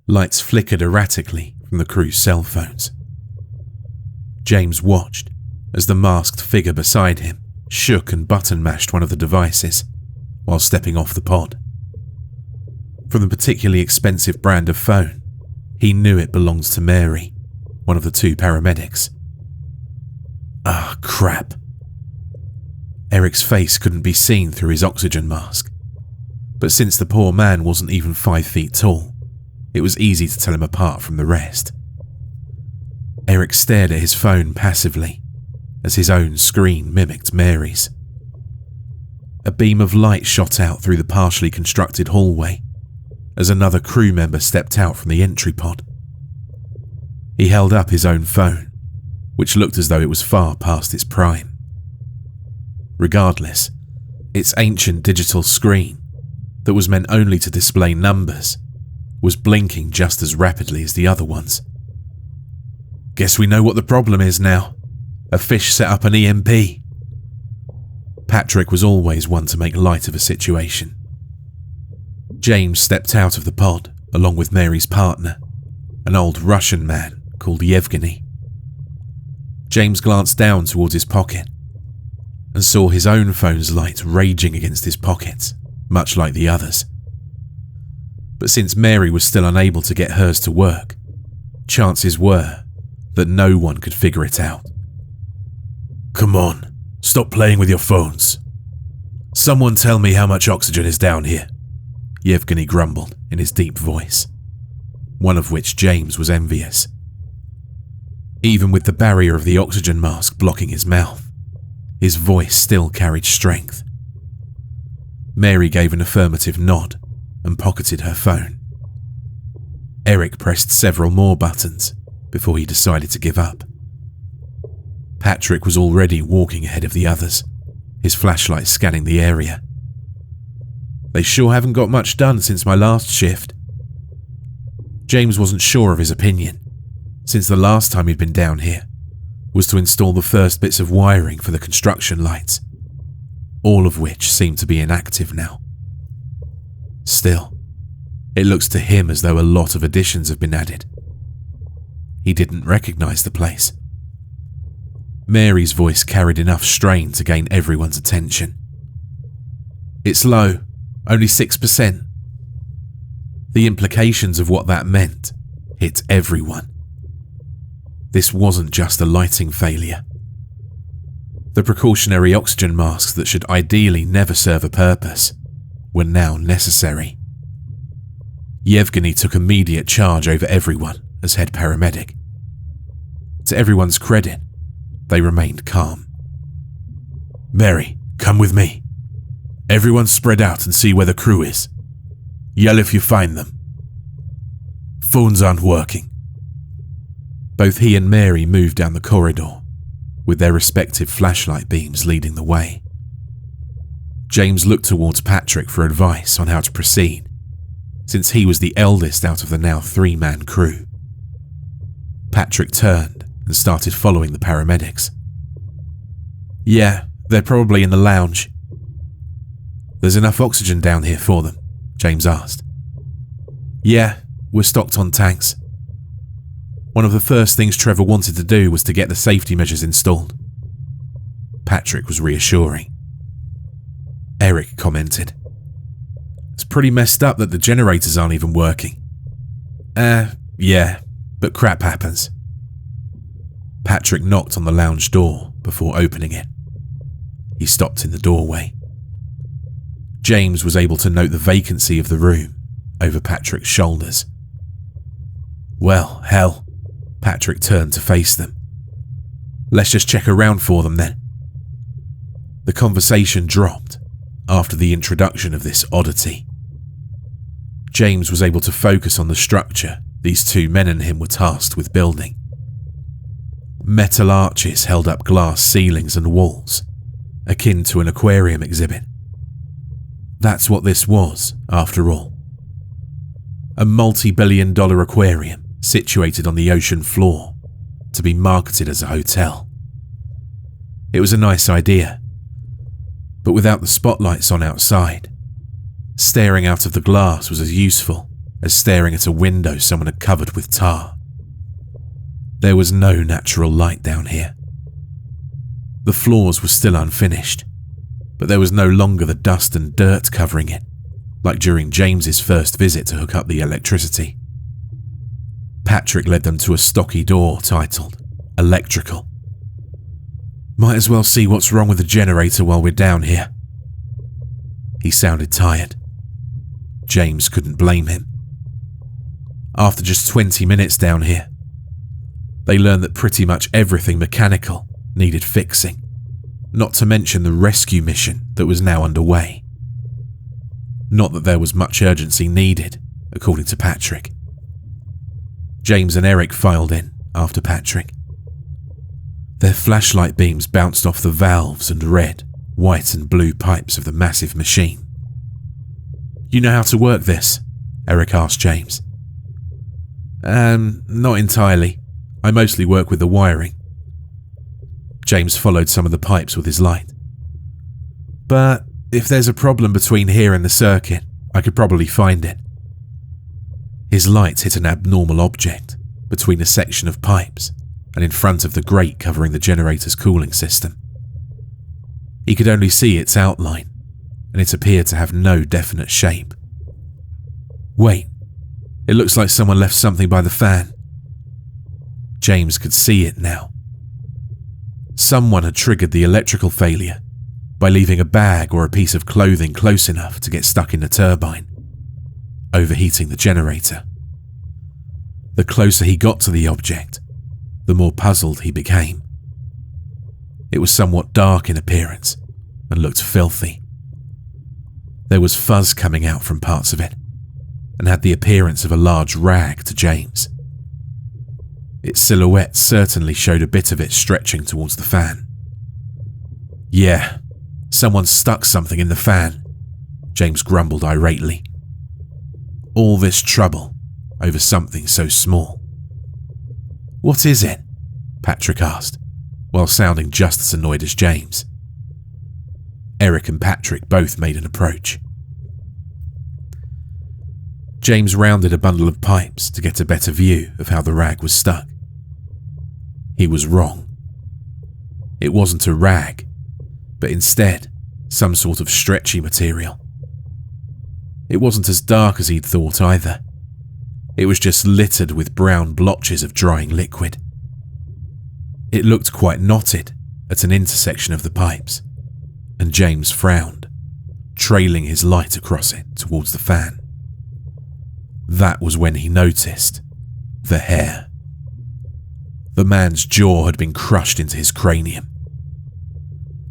Lights flickered erratically from the crew's cell phones. James watched as the masked figure beside him shook and button-mashed one of the devices while stepping off the pod. From the particularly expensive brand of phone, he knew it belonged to Mary, one of the two paramedics. Ah, crap. Eric's face couldn't be seen through his oxygen mask, but since the poor man wasn't even 5 feet tall, it was easy to tell him apart from the rest. Eric stared at his phone passively as his own screen mimicked Mary's. A beam of light shot out through the partially constructed hallway as another crew member stepped out from the entry pod. He held up his own phone, which looked as though it was far past its prime. Regardless, its ancient digital screen, that was meant only to display numbers, was blinking just as rapidly as the other ones. Guess we know what the problem is now. A fish set up an EMP. Patrick was always one to make light of a situation. James stepped out of the pod along with Mary's partner, an old Russian man called Yevgeny. James glanced down towards his pocket and saw his own phone's light raging against his pockets, much like the others. But since Mary was still unable to get hers to work, chances were that no one could figure it out. Come on, stop playing with your phones. Someone tell me how much oxygen is down here, Yevgeny grumbled in his deep voice, one of which James was envious. Even with the barrier of the oxygen mask blocking his mouth, his voice still carried strength. Mary gave an affirmative nod and pocketed her phone. Eric pressed several more buttons before he decided to give up. Patrick was already walking ahead of the others, his flashlight scanning the area. They sure haven't got much done since my last shift. James wasn't sure of his opinion, since the last time he'd been down here was to install the first bits of wiring for the construction lights, all of which seemed to be inactive now. Still, it looks to him as though a lot of additions have been added. He didn't recognize the place. Mary's voice carried enough strain to gain everyone's attention. It's low, only 6%. The implications of what that meant hit everyone. This wasn't just a lighting failure. The precautionary oxygen masks that should ideally never serve a purpose were now necessary. Yevgeny took immediate charge over everyone as head paramedic. To everyone's credit, they remained calm. Mary, come with me. Everyone spread out and see where the crew is. Yell if you find them. Phones aren't working. Both he and Mary moved down the corridor, with their respective flashlight beams leading the way. James looked towards Patrick for advice on how to proceed, since he was the eldest out of the now 3-man crew. Patrick turned and started following the paramedics. Yeah, they're probably in the lounge. There's enough oxygen down here for them, James asked. Yeah, we're stocked on tanks. One of the first things Trevor wanted to do was to get the safety measures installed. Patrick was reassuring. Eric commented, It's pretty messed up that the generators aren't even working. Yeah, but crap happens. Patrick knocked on the lounge door before opening it. He stopped in the doorway. James was able to note the vacancy of the room over Patrick's shoulders. Well, hell, Patrick turned to face them. Let's just check around for them then. The conversation dropped after the introduction of this oddity. James was able to focus on the structure these two men and him were tasked with building. Metal arches held up glass ceilings and walls, akin to an aquarium exhibit. That's what this was, after all. A multi-billion-dollar aquarium situated on the ocean floor to be marketed as a hotel. It was a nice idea, but without the spotlights on outside, staring out of the glass was as useful as staring at a window someone had covered with tar. There was no natural light down here. The floors were still unfinished, but there was no longer the dust and dirt covering it, like during James's first visit to hook up the electricity. Patrick led them to a stocky door titled Electrical. "Might as well see what's wrong with the generator while we're down here." He sounded tired. James couldn't blame him. After just 20 minutes down here, they learned that pretty much everything mechanical needed fixing, not to mention the rescue mission that was now underway. Not that there was much urgency needed, according to Patrick. James and Eric filed in after Patrick. Their flashlight beams bounced off the valves and red, white and blue pipes of the massive machine. "You know how to work this?" Eric asked James. Not entirely. I mostly work with the wiring." James followed some of the pipes with his light. "But if there's a problem between here and the circuit, I could probably find it." His light hit an abnormal object between a section of pipes and in front of the grate covering the generator's cooling system. He could only see its outline, and it appeared to have no definite shape. "Wait, it looks like someone left something by the fan." James could see it now. Someone had triggered the electrical failure by leaving a bag or a piece of clothing close enough to get stuck in the turbine, overheating the generator. The closer he got to the object, the more puzzled he became. It was somewhat dark in appearance and looked filthy. There was fuzz coming out from parts of it and had the appearance of a large rag to James. Its silhouette certainly showed a bit of it stretching towards the fan. "Yeah, someone stuck something in the fan," James grumbled irately. "All this trouble over something so small." "What is it?" Patrick asked, while sounding just as annoyed as James. Eric and Patrick both made an approach. James rounded a bundle of pipes to get a better view of how the rag was stuck. He was wrong. It wasn't a rag, but instead some sort of stretchy material. It wasn't as dark as he'd thought either. It was just littered with brown blotches of drying liquid. It looked quite knotted at an intersection of the pipes, and James frowned, trailing his light across it towards the fan. That was when he noticed the hair. The man's jaw had been crushed into his cranium,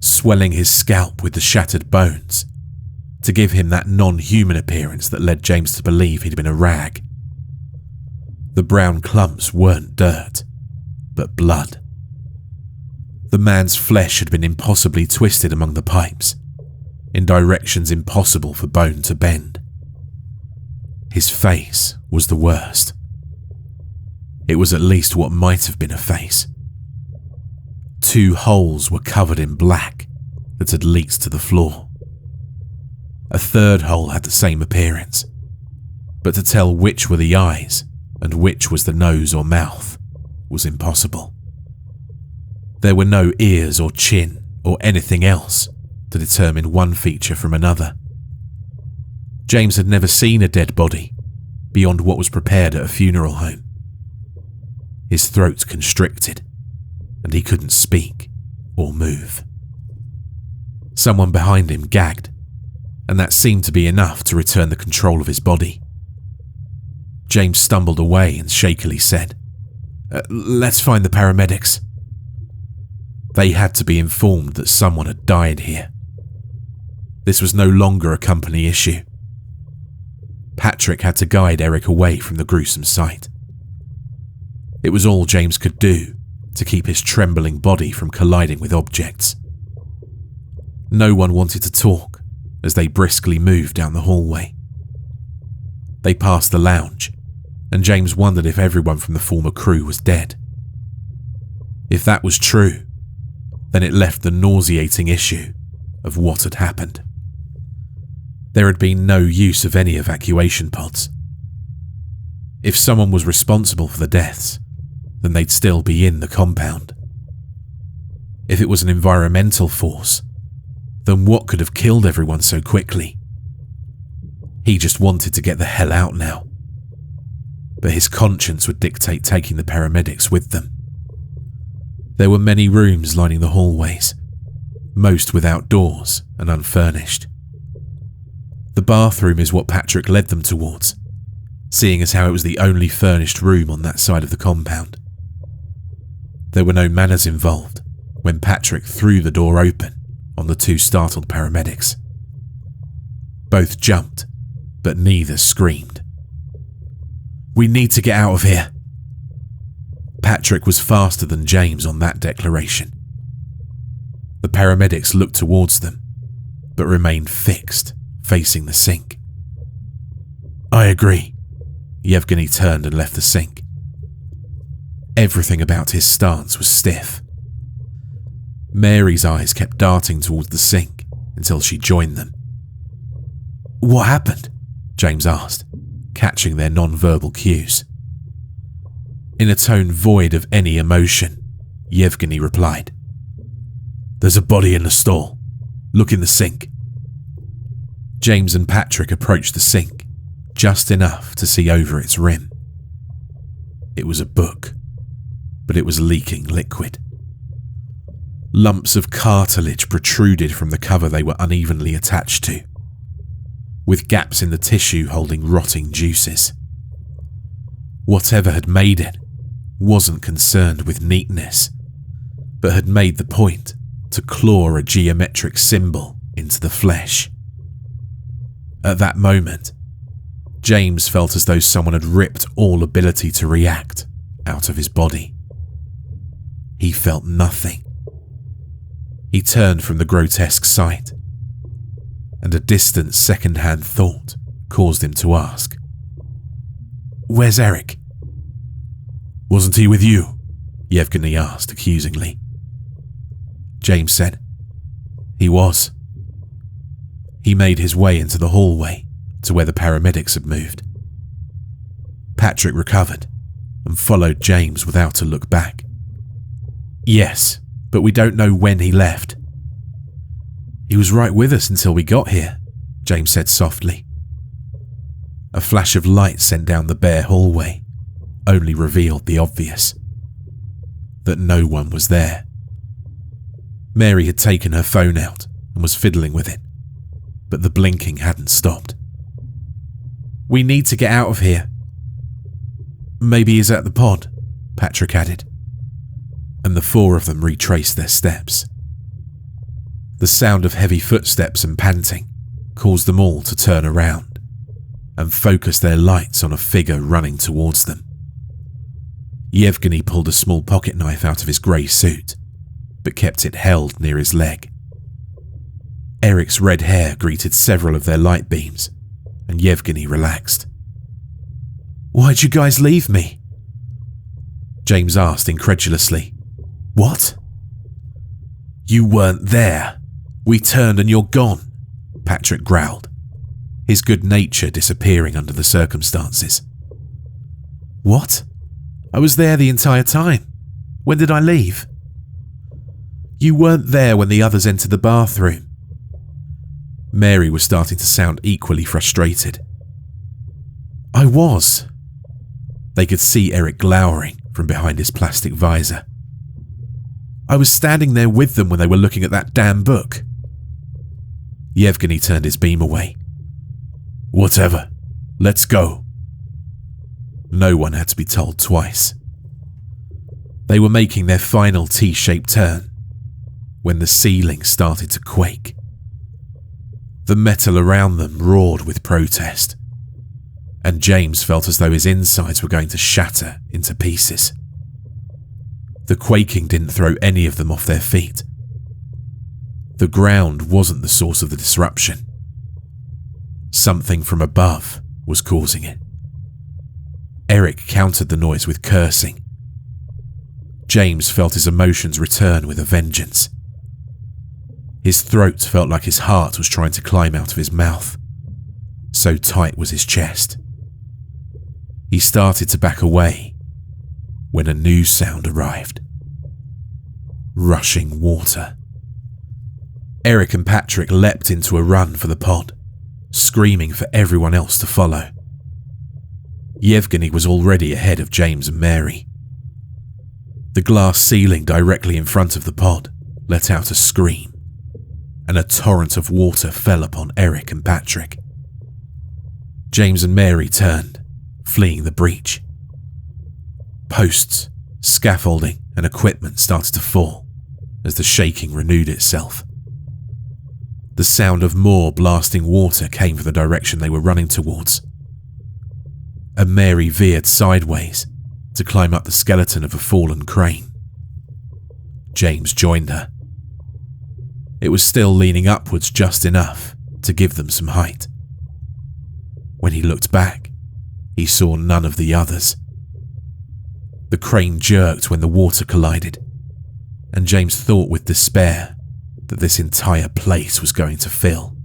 swelling his scalp with the shattered bones to give him that non-human appearance that led James to believe he'd been a rag. The brown clumps weren't dirt, but blood. The man's flesh had been impossibly twisted among the pipes, in directions impossible for bone to bend. His face was the worst. It was at least what might have been a face. 2 holes were covered in black that had leaked to the floor. A 3rd hole had the same appearance, but to tell which were the eyes and which was the nose or mouth was impossible. There were no ears or chin or anything else to determine one feature from another. James had never seen a dead body beyond what was prepared at a funeral home. His throat constricted, and he couldn't speak or move. Someone behind him gagged, and that seemed to be enough to return the control of his body. James stumbled away and shakily said, "Let's find the paramedics." They had to be informed that someone had died here. This was no longer a company issue. Patrick had to guide Eric away from the gruesome sight. It was all James could do to keep his trembling body from colliding with objects. No one wanted to talk as they briskly moved down the hallway. They passed the lounge, and James wondered if everyone from the former crew was dead. If that was true, then it left the nauseating issue of what had happened. There had been no use of any evacuation pods. If someone was responsible for the deaths, then they'd still be in the compound. If it was an environmental force, then what could have killed everyone so quickly? He just wanted to get the hell out now. But his conscience would dictate taking the paramedics with them. There were many rooms lining the hallways, most without doors and unfurnished. The bathroom is what Patrick led them towards, seeing as how it was the only furnished room on that side of the compound. There were no manners involved when Patrick threw the door open on the two startled paramedics. Both jumped, but neither screamed. "We need to get out of here." Patrick was faster than James on that declaration. The paramedics looked towards them, but remained fixed, facing the sink. "I agree." Yevgeny turned and left the sink. Everything about his stance was stiff. Mary's eyes kept darting towards the sink until she joined them. "What happened?" James asked, catching their non-verbal cues. In a tone void of any emotion, Yevgeny replied, "There's a body in the stall. Look in the sink." James and Patrick approached the sink, just enough to see over its rim. It was a book, but it was leaking liquid. Lumps of cartilage protruded from the cover they were unevenly attached to, with gaps in the tissue holding rotting juices. Whatever had made it wasn't concerned with neatness, but had made the point to claw a geometric symbol into the flesh. At that moment, James felt as though someone had ripped all ability to react out of his body. He felt nothing. He turned from the grotesque sight, and a distant second-hand thought caused him to ask, "Where's Eric?" "Wasn't he with you?" Yevgeny asked accusingly. James said, "He was." He made his way into the hallway to where the paramedics had moved. Patrick recovered and followed James without a look back. "Yes, but we don't know when he left." "He was right with us until we got here," James said softly. A flash of light sent down the bare hallway only revealed the obvious, that no one was there. Mary had taken her phone out and was fiddling with it, but the blinking hadn't stopped. "We need to get out of here." "Maybe he's at the pod," Patrick added, and the four of them retraced their steps. The sound of heavy footsteps and panting caused them all to turn around and focus their lights on a figure running towards them. Yevgeny pulled a small pocket knife out of his grey suit, but kept it held near his leg. Eric's red hair greeted several of their light beams, and Yevgeny relaxed. "Why'd you guys leave me?" James asked incredulously. "What?" "You weren't there. We turned and you're gone," Patrick growled, his good nature disappearing under the circumstances. "What? I was there the entire time. When did I leave?" "You weren't there when the others entered the bathroom." Mary was starting to sound equally frustrated. "I was." They could see Eric glowering from behind his plastic visor. "I was standing there with them when they were looking at that damn book." Yevgeny turned his beam away. "Whatever. Let's go." No one had to be told twice. They were making their final T-shaped turn when the ceiling started to quake. The metal around them roared with protest, and James felt as though his insides were going to shatter into pieces. The quaking didn't throw any of them off their feet. The ground wasn't the source of the disruption. Something from above was causing it. Eric countered the noise with cursing. James felt his emotions return with a vengeance. His throat felt like his heart was trying to climb out of his mouth. So tight was his chest. He started to back away when a new sound arrived. Rushing water. Eric and Patrick leapt into a run for the pod, screaming for everyone else to follow. Yevgeny was already ahead of James and Mary. The glass ceiling directly in front of the pod let out a scream, and a torrent of water fell upon Eric and Patrick. James and Mary turned, fleeing the breach. Posts, scaffolding, and equipment started to fall as the shaking renewed itself. The sound of more blasting water came from the direction they were running towards, and Mary veered sideways to climb up the skeleton of a fallen crane. James joined her. It was still leaning upwards just enough to give them some height. When he looked back, he saw none of the others. The crane jerked when the water collided, and James thought with despair that this entire place was going to fill.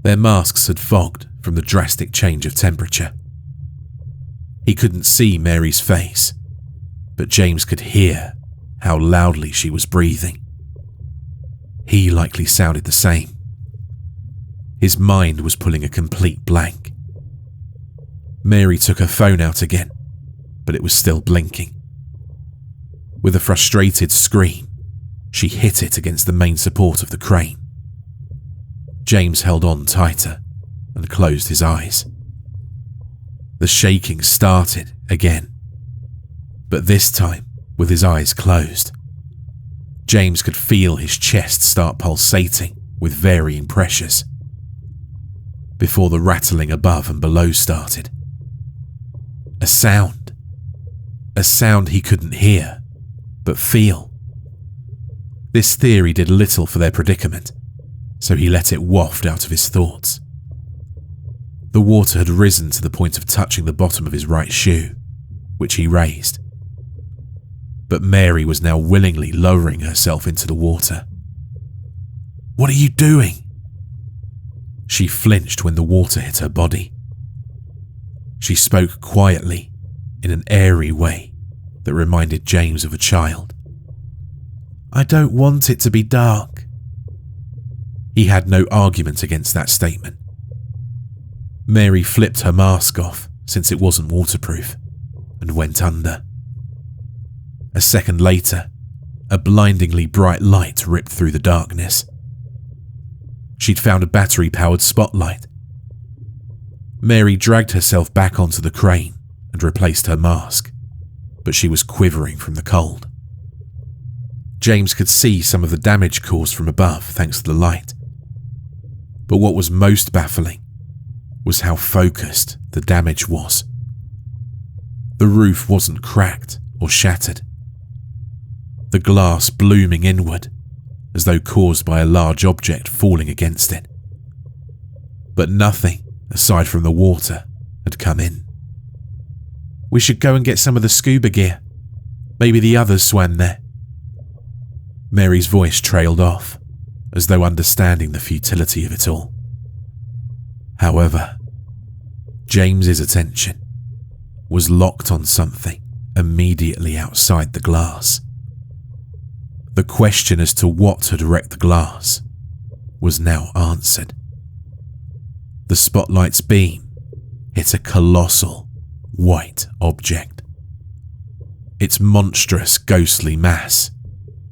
Their masks had fogged from the drastic change of temperature. He couldn't see Mary's face, but James could hear how loudly she was breathing. He likely sounded the same. His mind was pulling a complete blank. Mary took her phone out again, but it was still blinking. With a frustrated scream, she hit it against the main support of the crane. James held on tighter and closed his eyes. The shaking started again, but this time with his eyes closed. James could feel his chest start pulsating with varying pressures before the rattling above and below started. A sound he couldn't hear, but feel. This theory did little for their predicament, so he let it waft out of his thoughts. The water had risen to the point of touching the bottom of his right shoe, which he raised. But Mary was now willingly lowering herself into the water. "What are you doing?" She flinched when the water hit her body. She spoke quietly, in an airy way that reminded James of a child. "I don't want it to be dark." He had no argument against that statement. Mary flipped her mask off, since it wasn't waterproof, and went under. A second later, a blindingly bright light ripped through the darkness. She'd found a battery-powered spotlight. Mary dragged herself back onto the crane and replaced her mask, but she was quivering from the cold. James could see some of the damage caused from above thanks to the light. But what was most baffling was how focused the damage was. The roof wasn't cracked or shattered. The glass blooming inward, as though caused by a large object falling against it. But nothing, aside from the water, had come in. "We should go and get some of the scuba gear. Maybe the others swam there." Mary's voice trailed off, as though understanding the futility of it all. However, James's attention was locked on something immediately outside the glass. The question as to what had wrecked the glass was now answered. The spotlight's beam hit a colossal, white object. Its monstrous, ghostly mass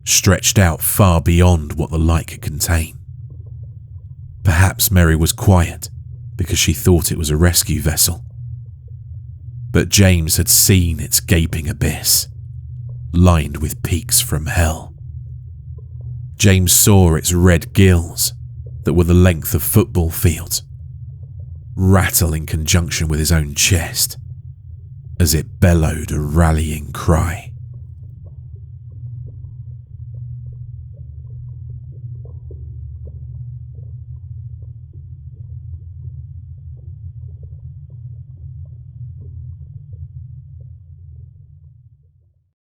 stretched out far beyond what the light could contain. Perhaps Mary was quiet because she thought it was a rescue vessel. But James had seen its gaping abyss, lined with peaks from hell. James saw its red gills that were the length of football fields rattle in conjunction with his own chest as it bellowed a rallying cry.